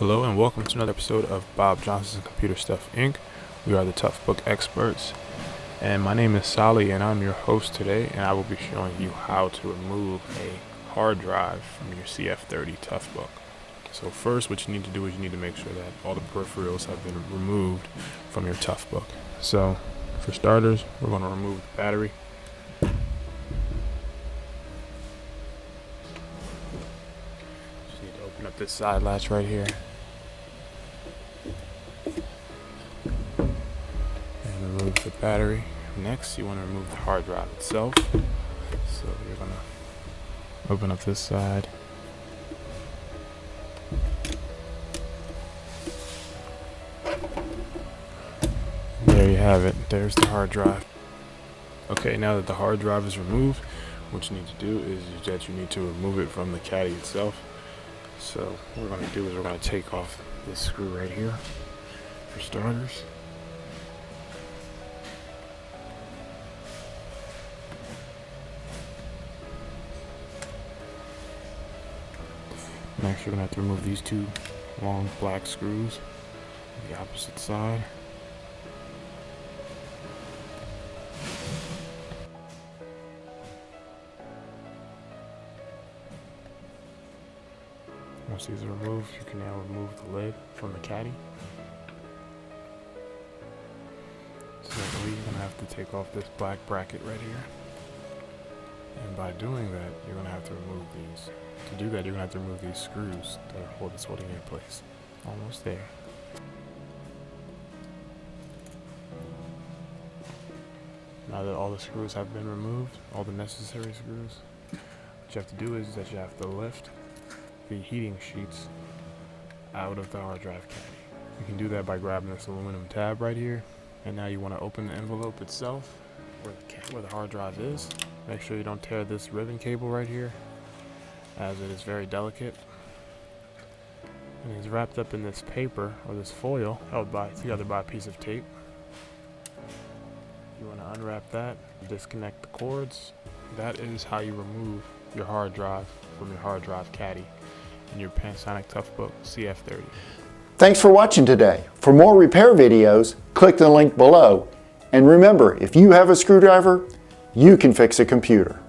Hello and welcome to another episode of Bob Johnson's Computer Stuff Inc. We are the Toughbook experts, and my name is Sally and I'm your host today, and I will be showing you how to remove a hard drive from your CF-30 Toughbook. So first, what you need to do is you need to make sure that all the peripherals have been removed from your Toughbook. So for starters, we're going to remove the battery. Just need to open up this side latch right here. Remove the battery. Next, you want to remove the hard drive itself. So you're going to open up this side. There you have it. There's the hard drive. Okay, now that the hard drive is removed, what you need to do is that you need to remove it from the Caddy itself. So what we're going to do is we're going to take off this screw right here for starters. Next, you're going to have to remove these two long black screws on the opposite side. Once these are removed, you can now remove the lid from the Caddy. Secondly, you're going to have to take off this black bracket right here. And by doing that, you're going to have to remove these. To do that, you're going to have to remove these screws that are holding it in place. Almost there. Now that all the screws have been removed, all the necessary screws, what you have to do is that you have to lift the heating sheets out of the hard drive Caddy. You can do that by grabbing this aluminum tab right here. And now you want to open the envelope itself where the hard drive is. Make sure you don't tear this ribbon cable right here, as it is very delicate. And it's wrapped up in this paper or this foil held together by a piece of tape. You want to unwrap that, disconnect the cords. That is how you remove your hard drive from your hard drive Caddy in your Panasonic Toughbook CF-30. Thanks for watching today. For more repair videos, click the link below. And remember, if you have a screwdriver, you can fix a computer.